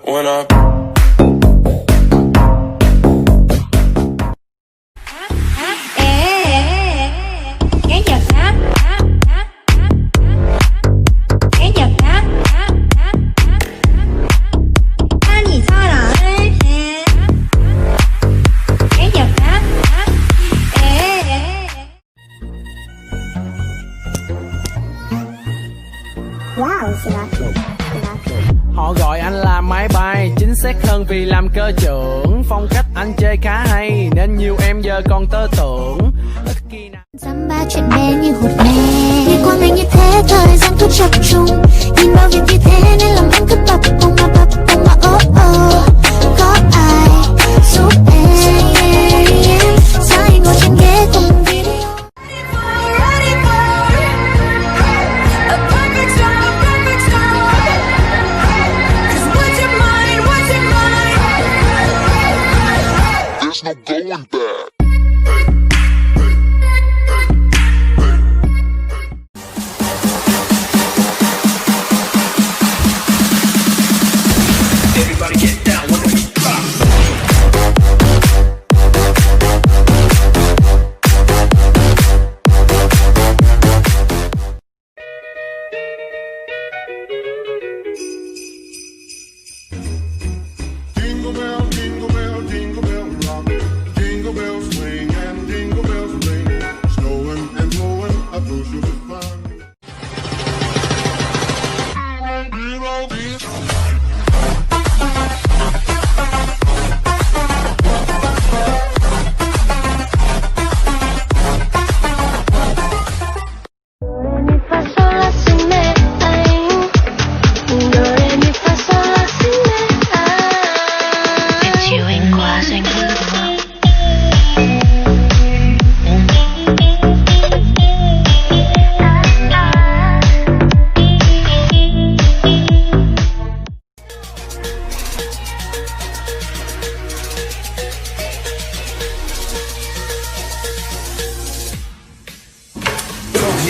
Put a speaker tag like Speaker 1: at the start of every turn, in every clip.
Speaker 1: When I
Speaker 2: Họ gọi anh là máy bay, chính xác hơn vì làm cơ trưởng. Phong cách anh chơi khá hay nên nhiều em giờ còn tơ tưởng. Ít khi nào
Speaker 3: dăm ba chuyện bé như hột me, đi qua ngày như thế thời gian cứ chập trùng. Nhìn bao việc như thế nên lòng anh cứ bập bùng mà oh oh. Có ai giúp em? Sao anh ngồi trên ghế cùng video?
Speaker 4: No going back.
Speaker 5: Everybody get down when the beat drops.
Speaker 4: Jingle bell, jingle bell, jingle bell rock. Jingle bells swing and jingle bells ring. Snowing and blowing a bushel of fun.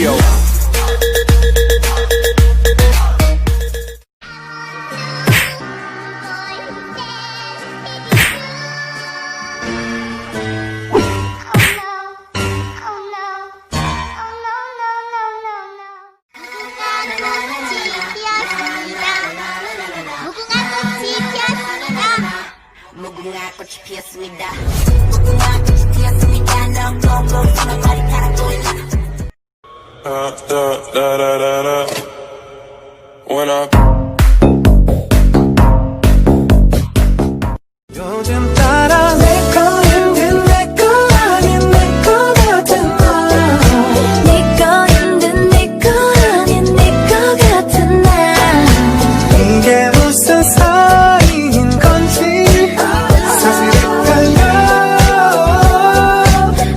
Speaker 5: Yo.
Speaker 3: 무궁화꽃이 피었습니다. 무궁화꽃이 피었습니다. 너무 머리카락 보이나?
Speaker 1: When I
Speaker 2: 요즘 따라 내 거인 내거 아닌 내거 같은 날,
Speaker 3: 내 거인 내거 아닌 내거 같은 날.
Speaker 2: 이게 무슨 사이인 건지 사실 헷갈려.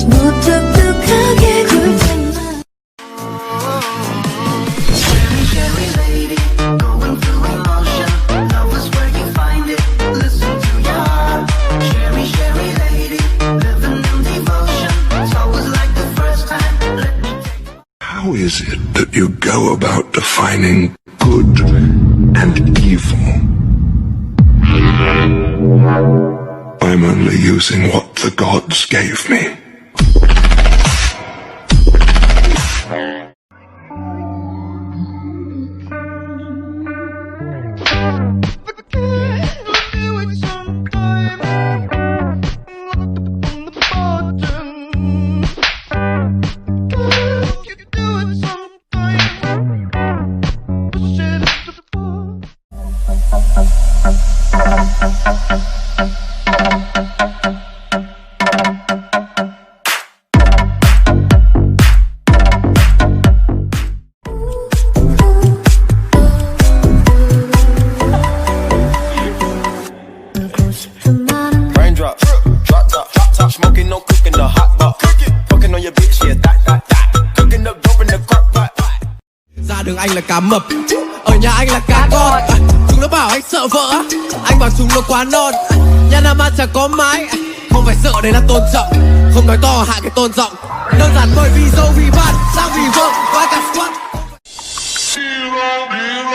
Speaker 3: 무뚝뚝하게 굴지만
Speaker 4: How is it that you go about defining good and evil? I'm only using what the gods gave me.
Speaker 5: Smoking, no cooking, the hot pot. Fucking on your bitch, yeah, that. Cooking up dope in the crock pot.
Speaker 2: Ra đường anh là cá mập, ở nhà anh là cá con. Chúng nó bảo anh sợ vợ, anh bảo chúng nó quá non. Nhà nào mà chẳng có mái, không phải sợ đấy là tôn trọng. Không nói to hạ cái tôn giọng. Đơn giản bởi vì dâu vì bạn, sang vì vợ, qua cả squat.
Speaker 4: Hero, hero.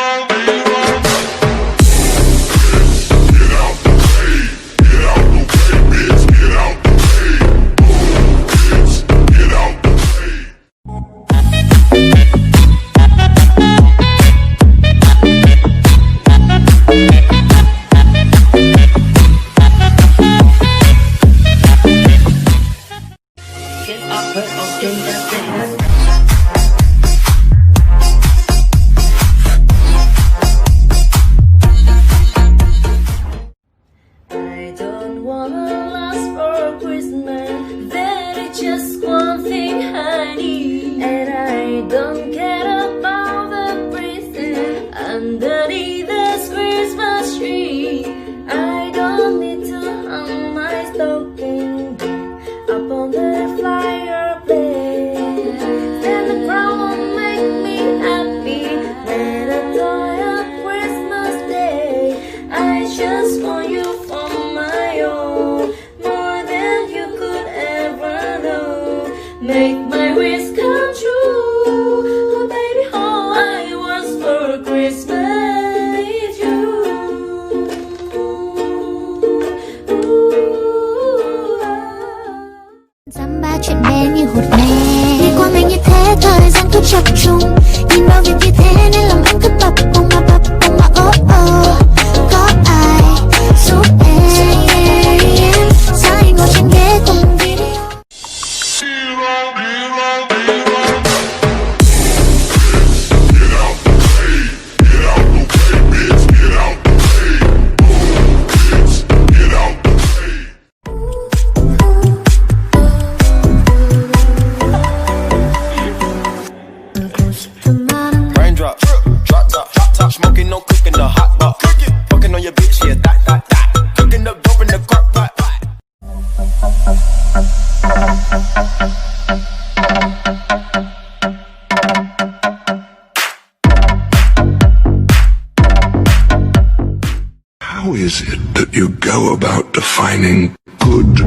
Speaker 4: How is it that you go about defining good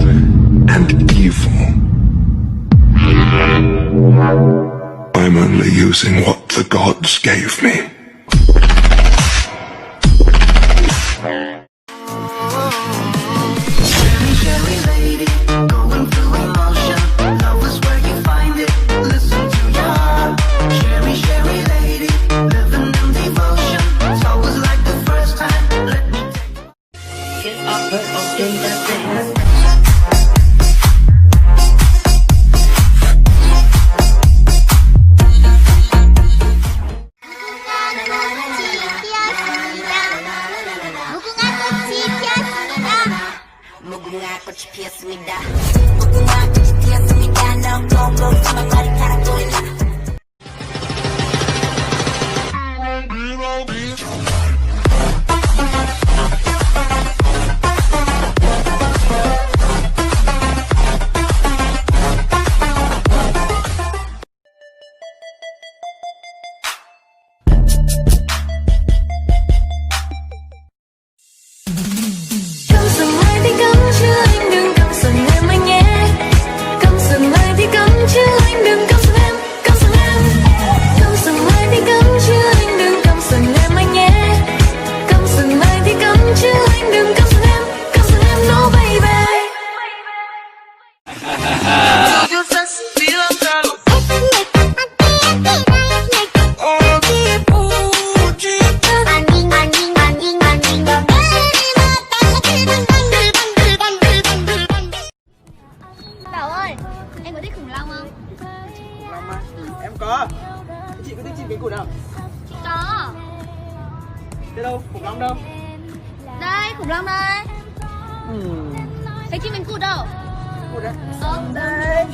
Speaker 4: and evil? I'm only using what the gods gave me.
Speaker 3: 무궁화 꽃이 피었습니다. 무궁화 꽃이 피었습니다. 너 꽁꽁 머리카락 보이나?
Speaker 1: Bảo ơi, em có thích khủng long không?
Speaker 6: Khủng long á? Em có. Thế chị có thích chim cánh cụt không?
Speaker 1: Có.
Speaker 6: Thế đâu? Khủng long đâu?
Speaker 1: Đây, khủng long đây. Thấy chim cánh cụt đâu?
Speaker 6: Cụt đấy.
Speaker 1: Đây.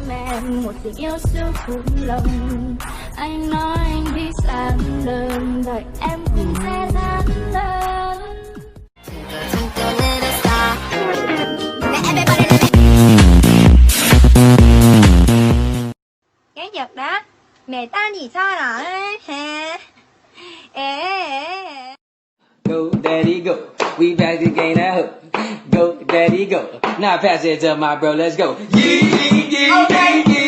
Speaker 7: Em một tình yêu siêu khủng long. Anh nói anh đi sang đơn, đợi em cũng sẽ sang đơn.
Speaker 1: Cái giật đó, mẹ ta thì sao đó?
Speaker 8: Go daddy go, we back to gain that hook. Go daddy go, now pass it to my bro, let's go. Yeah, yeah, yeah, yeah.